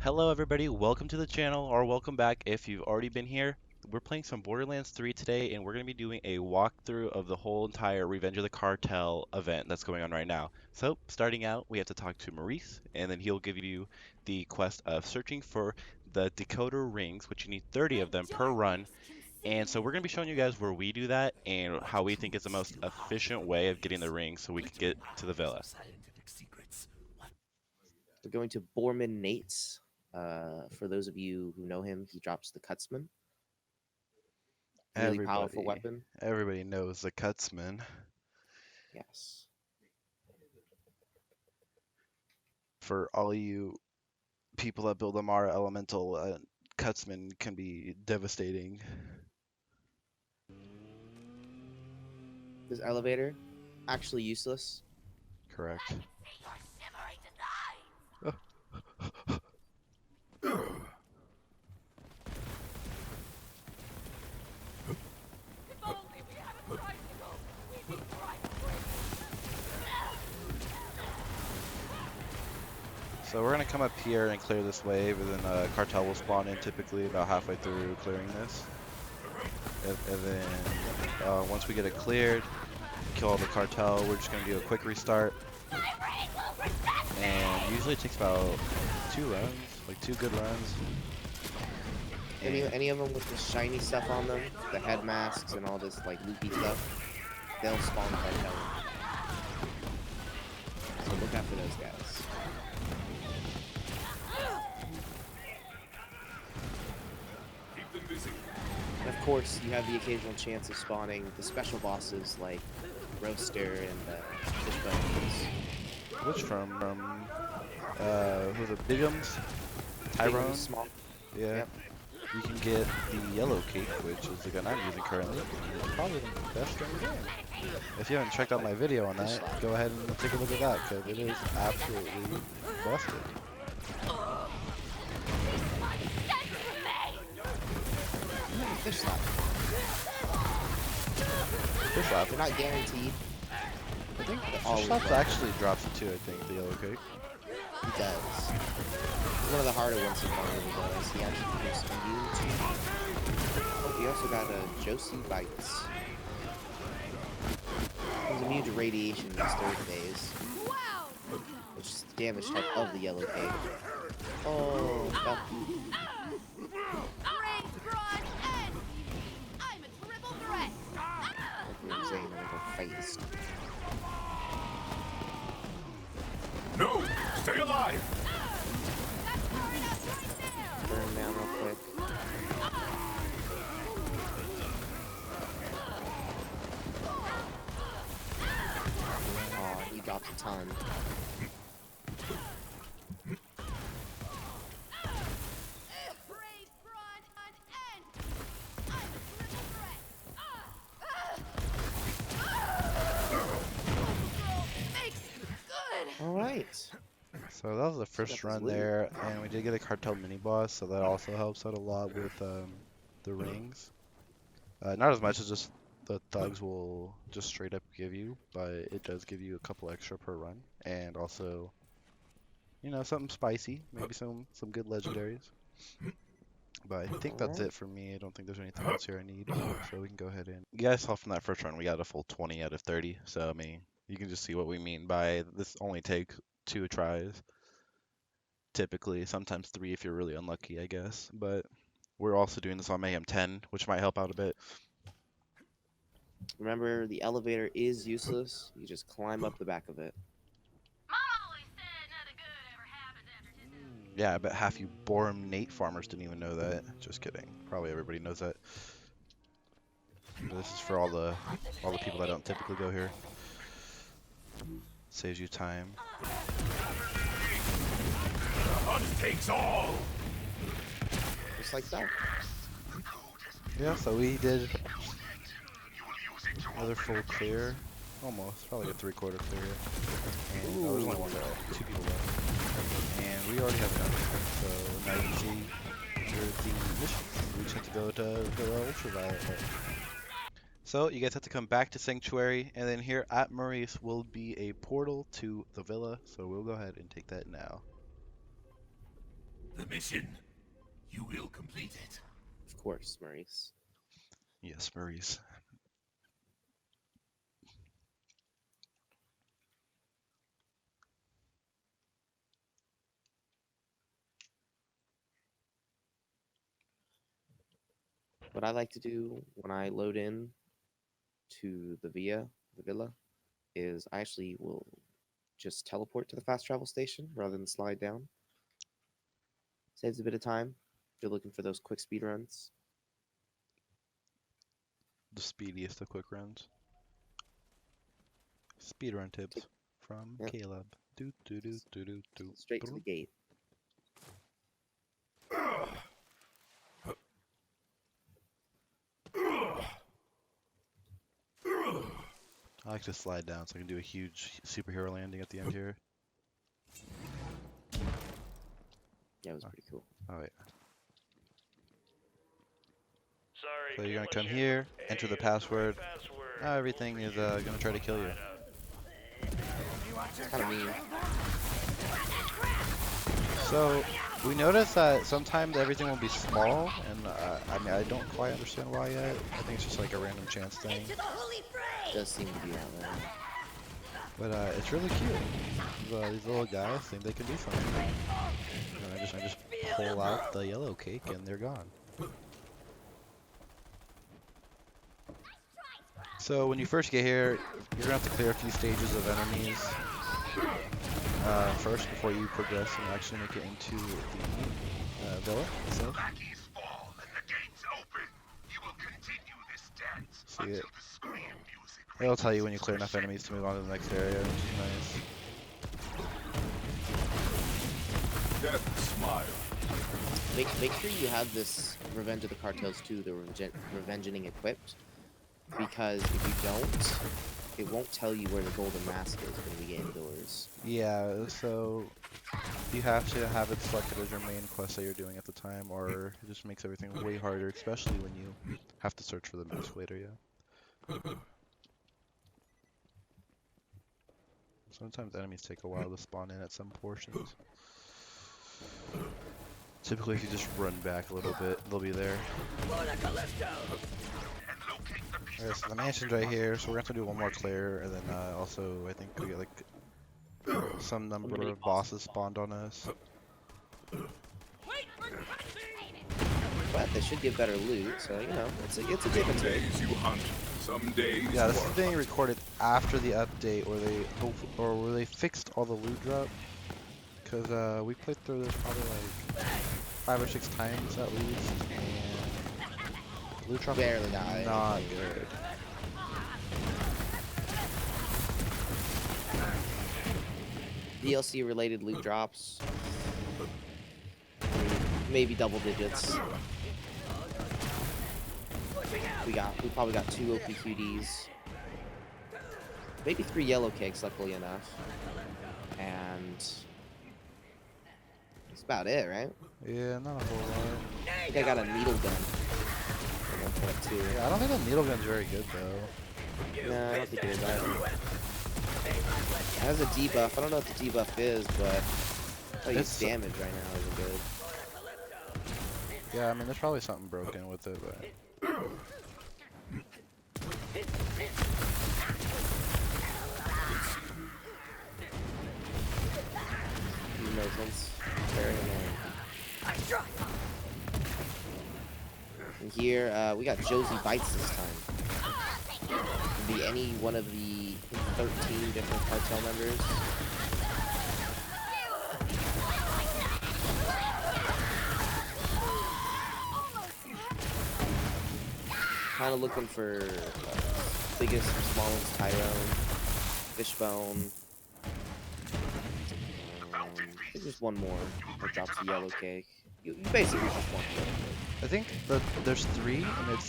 Hello everybody, welcome to the channel, or welcome back if you've already been here. We're playing some Borderlands 3 today, and we're going to be doing a walkthrough of the whole entire Revenge of the Cartel event that's going on right now. So, starting out, we have to talk to Maurice, and then he'll give you the quest of searching for the decoder rings, which you need 30 of them per run. And so we're going to be showing you guys where we do that, and how we think is the most efficient way of getting the rings so we can get to the villa. We're going to Borman Nate's. For those of you who know him, he drops the Cutsman. Really powerful weapon. Everybody knows the Cutsman. Yes. For all you people that build them are elemental, Cutsman can be devastating. This elevator, actually useless. Correct. So we're gonna come up here and clear this wave, and then Cartel will spawn in typically about halfway through clearing this. And then once we get it cleared, kill all the Cartel, we're just gonna do a quick restart. And usually it takes about 2 runs, like 2 good runs. Any of them with the shiny stuff on them, the head masks and all this like loopy stuff, they'll spawn Cartel. So look out for those guys. And of course, you have the occasional chance of spawning the special bosses like Roaster and Fishbones. Which from who's it? Bigums? Tyrone? Small. Yeah. Yep. You can get the yellow cake, which is the gun I'm using currently. It's probably the best gun in the game. If you haven't checked out my video on that, go ahead and take a look at that, because it is absolutely busted. Fish slap. Fish slap. They're not guaranteed. I think Fish slap actually drops it too, I think, the yellow cake. He does. One of the harder ones to find was he actually gives immune to. Oh, he also got a Josie Bites. He's immune to radiation in his 3rd phase. Which is the damage type of the yellow cake. Oh, well. No! Stay alive! Burn down real quick. Oh, he dropped a ton. Alright. So that was the first run there, and we did get a Cartel mini-boss, so that also helps out a lot with the rings. Not as much as just the thugs will just straight up give you, but it does give you a couple extra per run, and also, you know, something spicy, maybe some good legendaries. But I think that's it for me. I don't think there's anything else here I need, so we can go ahead and... You guys saw from that first run, we got a full 20 out of 30, so I mean, you can just see what we mean by this only takes 2 tries. Typically, sometimes 3 if you're really unlucky, I guess. But we're also doing this on Mayhem 10, which might help out a bit. Remember, the elevator is useless. You just climb up the back of it. Yeah, I bet half you Borum Nate farmers didn't even know that. Just kidding. Probably everybody knows that. But this is for all the people that don't typically go here. Saves you time. Hunt takes all! Just like that. Yeah, so we did another full clear. Almost. Probably a 3/4 clear. And there's only 2 people left. And we already have enough. So now you can see the mission. We just have to go to Ultraviolet. So you guys have to come back to Sanctuary, and then here at Maurice will be a portal to the villa. So we'll go ahead and take that now. The mission. You will complete it. Of course, Maurice. Yes, Maurice. What I like to do when I load in to the villa, is I actually will just teleport to the fast travel station rather than slide down. Saves a bit of time if you're looking for those quick speed runs. The speediest of quick runs. Speedrun tips Take, from yep, Caleb. Do do do do do do. straight to the gate. I like to slide down so I can do a huge superhero landing at the end here. Yeah, it was pretty cool. Oh wait. Sorry, So you're gonna can't come let you here, in. enter Hey, the it's a great password. password. Now everything is gonna try to kill you. It's kind of mean. So we noticed that sometimes everything will be small, and I mean I don't quite understand why yet. I think it's just like a random chance thing. It does seem to be that way. But it's really cute. These little guys think they can do something. And I just pull out the yellow cake and they're gone. So when you first get here, you're gonna have to clear a few stages of enemies first before you progress and actually make it into the villa itself. Lackeys fall and the gates open. You will continue this dance See until it? the scream music. It'll tell you when you clear enough enemies to move on to the next area, which is nice. Death smile. Make sure you have this Revenge of the Cartels 2, the Revengeing equipped, because if you don't, it won't tell you where the golden mask is when we get indoors. Yeah, so you have to have it selected as your main quest that you're doing at the time, or it just makes everything way harder, especially when you have to search for the mask later, yeah. Sometimes enemies take a while to spawn in at some portions. Typically, if you just run back a little bit, they'll be there. Okay, so the mansion's right here, so we're gonna have to do one more clear, and then also I think we get like some number of bosses spawned on us. But they should give better loot, so you know, it's a give and take. Days you hunt. Some days Yeah, this you is are being hunted. recorded after the update, where they fixed all the loot drop. Cause we played through this probably like 5 or 6 times at least, and loot drop Barely is died. not good. DLC related loot drops, maybe double digits. We probably got 2 OPQDs, maybe 3 yellow cakes, luckily enough, and that's about it, right? Yeah, not a whole lot. I think I got a needle gun at 1.2. Yeah, I don't think the needle gun's very good though. No, I don't think it is either. It has a debuff. I don't know what the debuff is, but oh, its damage right now isn't good. Yeah, I mean there's probably something broken with it, but No sense. Very annoying. And here, we got Josie Bites this time. Can be any one of the 13 different cartel members. Kind of looking for biggest, smallest Tyrone, Fishbone. I think there's one more that drops the yellow cake. You basically just want the yellow cake. I think there's 3, and it's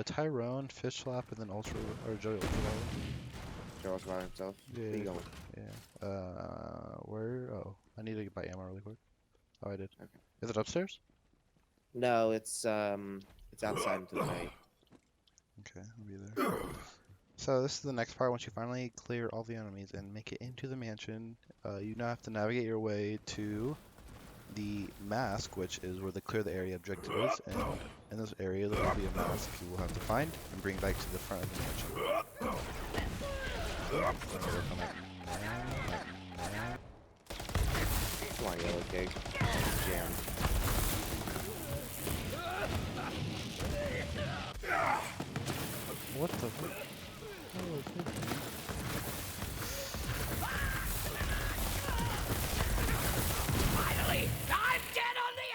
Tyrone, Fish Slap, and then Ultra or Joey Ultra. Charles by himself. Yeah. Where you going? Yeah. Where? Oh, I need to get buy ammo really quick. Oh, I did. Okay. Is it upstairs? No, it's outside into the night. Okay, I'll be there. So this is the next part. Once you finally clear all the enemies and make it into the mansion, you now have to navigate your way to the mask, which is where the clear the area objective is, and in this area there will be a mask you will have to find and bring back to the front of the mansion. So, I'm gonna work on that now. Come on, yellow cake. Jam. What the fuck? Oh, okay.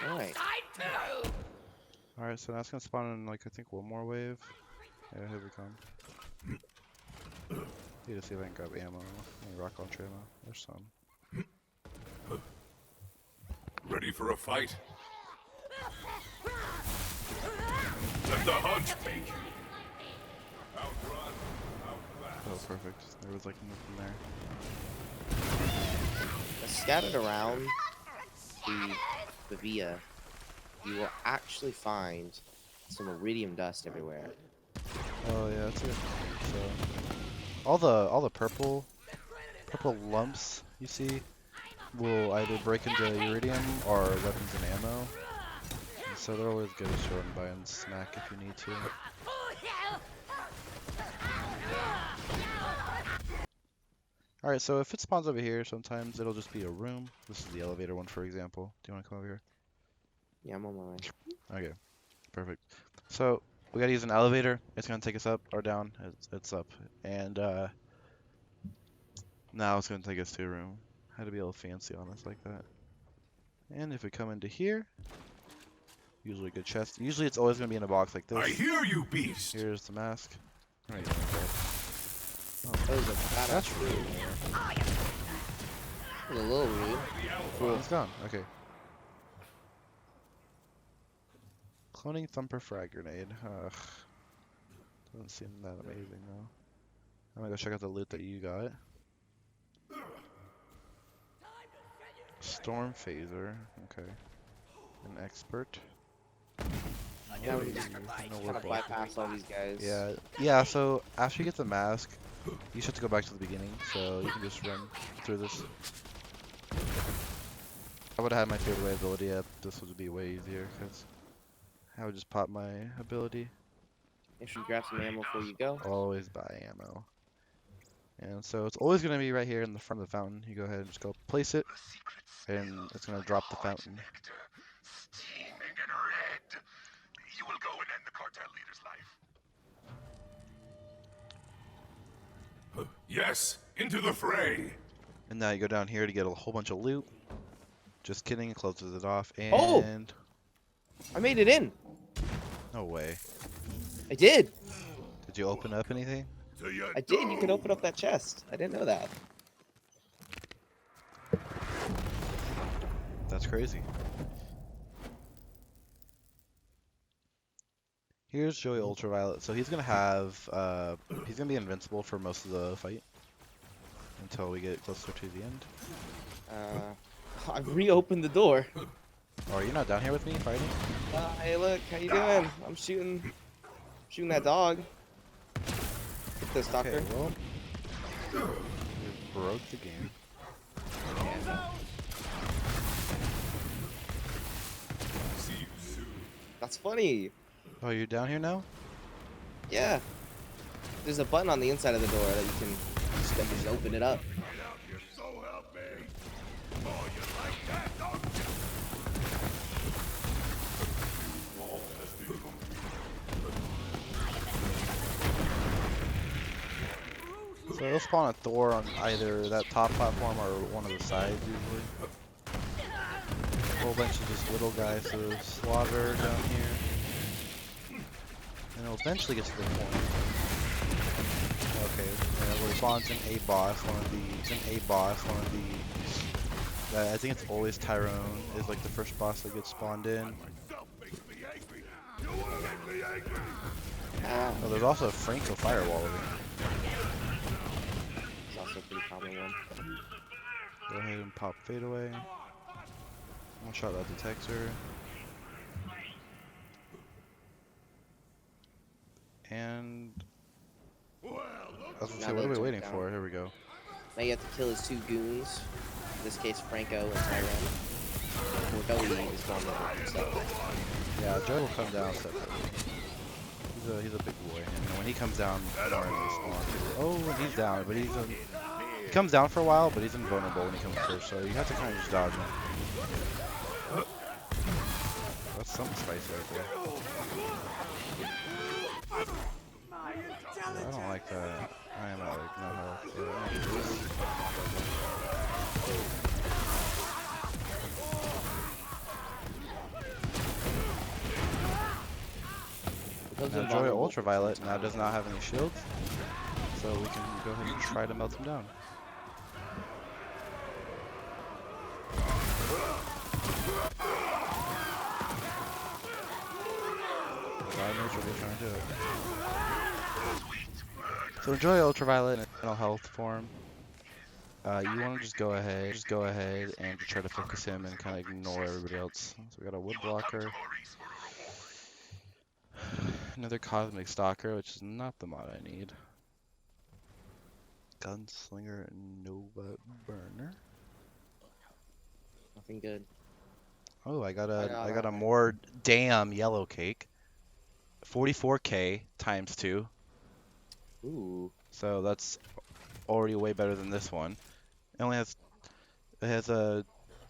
Alright. Alright, so now it's gonna spawn in like I think one more wave. Yeah, here we come. Need to see if I can grab ammo. Any rock launcher ammo. There's some. Ready for a fight? Let the hunt take you. Outrun, outlast. Oh, perfect. There was like nothing there. Scattered around the via, you will actually find some iridium dust everywhere. Oh yeah, that's it. So all the purple lumps you see will either break into iridium or weapons and ammo. And so they're always good to run by and snack if you need to. Alright, so if it spawns over here, sometimes it'll just be a room. This is the elevator one, for example. Do you want to come over here? Yeah, I'm on my way. Okay, perfect. So we gotta use an elevator. It's gonna take us up or down. It's up, and now it's gonna take us to a room. Had to be a little fancy on this like that. And if we come into here, usually a good chest. Usually it's always gonna be in a box like I this. hear you, beast. Here's the mask. Alright, That was a badass room. A little rude. Cool. it's gone. Okay. Cloning thumper frag grenade. Ugh. Doesn't seem that amazing though. I'm gonna go check out the loot that you got. Storm phaser. Okay. An expert. Yeah, we just No kind work of well. bypass all these guys. Yeah, so after you get the mask, you should have to go back to the beginning, so you can just run through this. I would have had my favorite way ability up, this would be way easier, because I would just pop my ability. Make sure you grab some ammo before you go. Always buy ammo. And so it's always going to be right here in the front of the fountain. You go ahead and just go place it, and it's going to drop the fountain. Steaming in red. You will go and end the cartel leader's life. Yes, into the fray. And now you go down here to get a whole bunch of loot. Just kidding, it closes it off, and... Oh! I made it in. No way. I did. Did you open up anything? I did. You can open up that chest. I didn't know that. That's crazy. Here's Joey Ultraviolet. So he's gonna have, he's gonna be invincible for most of the fight until we get closer to the end. I reopened the door. Oh, are you not down here with me fighting? Hey, look, how you doing? I'm shooting that dog. Get this, doctor. Okay, well, you broke the game. See you soon. That's funny. Oh, you're down here now? Yeah. There's a button on the inside of the door that you can just open it up. So help me. Oh, you like that, don't you? So it'll spawn a Thor on either that top platform or one of the sides usually. A whole bunch of just little guys to slaughter down here. And it'll eventually get to the point. Okay, and it spawns in a boss, one of the I think it's always Tyrone is like the first boss that gets spawned in. Myself makes me angry. You wanna make me angry? Oh, there's also a Franco firewall over here. It's also a pretty common one. Go ahead and pop fade away. One shot that detector. And I was gonna say, what are we waiting for? Here we go. Now you have to kill his two goons. In this case, Franco and Tyrone. Joey is vulnerable himself. Yeah, Joe will come down separately. He's a big boy, and when he comes down, more enemies spawn too. Oh, and he's down, but he comes down for a while, but he's invulnerable when he comes first, so you have to kind of just dodge him. That's something spicy right there. I don't like that. I am at like no health. Yeah, I'm gonna do this. Now Joy Ultraviolet now does not have any shields, so we can go ahead and try to melt him down. God knows what we're trying to do. So enjoy Ultraviolet in final health form. You want to just go ahead and try to focus him and kind of ignore everybody else. So we got a wood blocker, another cosmic stalker, which is not the mod I need. Gunslinger Nova Burner. Nothing good. Oh, I got a more damn yellow cake. 44k times 2. Ooh. So that's already way better than this one. It has a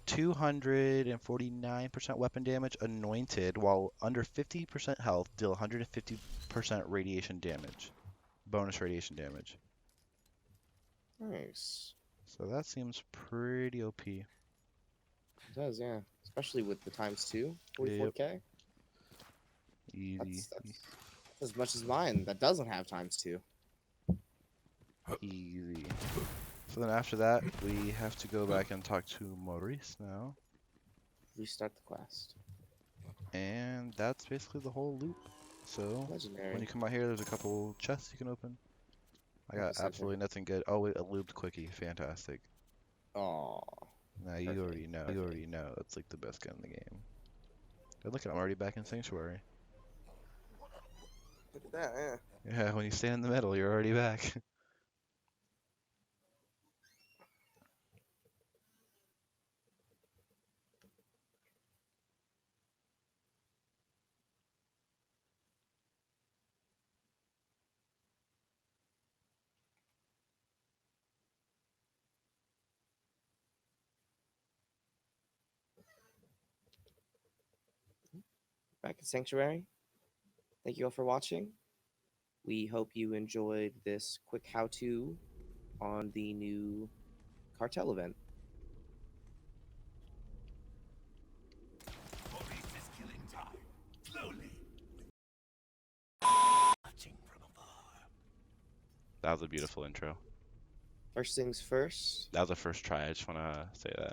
249% weapon damage, anointed, while under 50% health, deal 150% radiation damage. Bonus radiation damage. Nice. So that seems pretty OP. It does, yeah. Especially with the ×2, 44k. Yep. Easy. That's as much as mine that doesn't have ×2. Easy. So then after that, we have to go back and talk to Maurice now. Restart the quest. And that's basically the whole loop. So Legendary. when you come out here, there's a couple chests you can open. I got Center. absolutely nothing good. Oh, wait, a looped quickie. Fantastic. Aw. Now you already know. You already know. That's like the best gun in the game. But look, I'm already back in Sanctuary. Look at that, yeah. Yeah, when you stand in the middle, you're already back. Back in Sanctuary. Thank you all for watching. We hope you enjoyed this quick how-to on the new Cartel event. Maurice is killing time. Slowly. Watching from afar. That was a beautiful intro. First things first. That was the first try. I just want to say that.